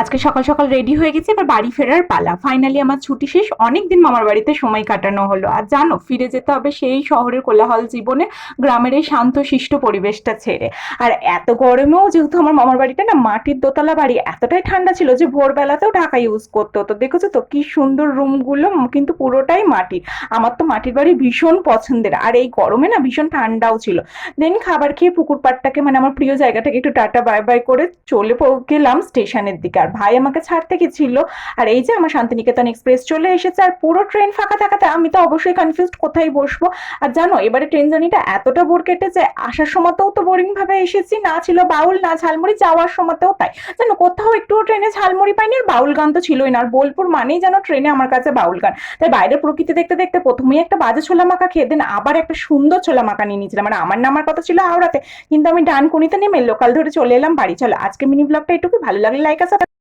আজকে সকাল সকাল রেডি হয়ে গেছি, এবার বাড়ি ফেরার পালা। ফাইনালি আমার ছুটি শেষ, অনেকদিন মামার বাড়িতে সময় কাটানো হলো। আর জানো, ফিরে যেতে হবে সেই শহরের কোলাহল জীবনে, গ্রামের এই শান্ত শিষ্ট পরিবেশটা ছেড়ে। আর এত গরমেও যেহেতু আমার মামার বাড়িটা না মাটির দোতলা বাড়ি, এতটাই ঠান্ডা ছিল যে ভোরবেলাতেও ঢাকা ইউজ করতে হতো। দেখেছো তো কি সুন্দর রুমগুলো, কিন্তু পুরোটাই মাটির। আমার তো মাটির বাড়ি ভীষণ পছন্দের, আর এই গরমে না ভীষণ ঠান্ডাও ছিল। দেন খাবার খেয়ে পুকুর পাড়টাকে, মানে আমার প্রিয় জায়গাটাকে একটু টাটা বাই বাই করে চলে গেলাম স্টেশনের দিকে। আর ভাই আমাকে ছাড়তে গেছিল। আর এই যে আমার শান্তিনিকেতন এক্সপ্রেস চলে এসেছে, আর পুরো ট্রেন ফাঁকা থাকাতে আমি তো অবশ্যই কনফিউজড কোথায় বসবো। আর জানো, এবারে ট্রেন জার্নিটা এতটা বোর কেটেছে, আসার সময়তেও তো বোরিং ভাবে এসেছি, না ছিল বাউল না ঝালমুড়ি, যাওয়ার সময়তেও তাই। জানো, কোথাও একটু ট্রেনে ঝালমুড়ি পাইনি, আর বাউল গান তো ছিলই না। আর বোলপুর মানেই যেন ট্রেনে আমার কাছে বাউল গান। তাই বাইরের প্রকৃতি দেখতে দেখতে প্রথমেই একটা বাজে ছোলা মাখা খেয়ে দেন আবার একটা সুন্দর ছোলা মাখা নিয়ে নিয়েছিলাম। মানে আমার নামার কথা ছিল হাওড়াতে, কিন্তু আমি ডানকুনিতে নেমে লোকাল ধরে চলে এলাম বাড়ি। চলো আজকে মিনি ব্লগটা এটুকু, ভালো লাগলে লাইক আর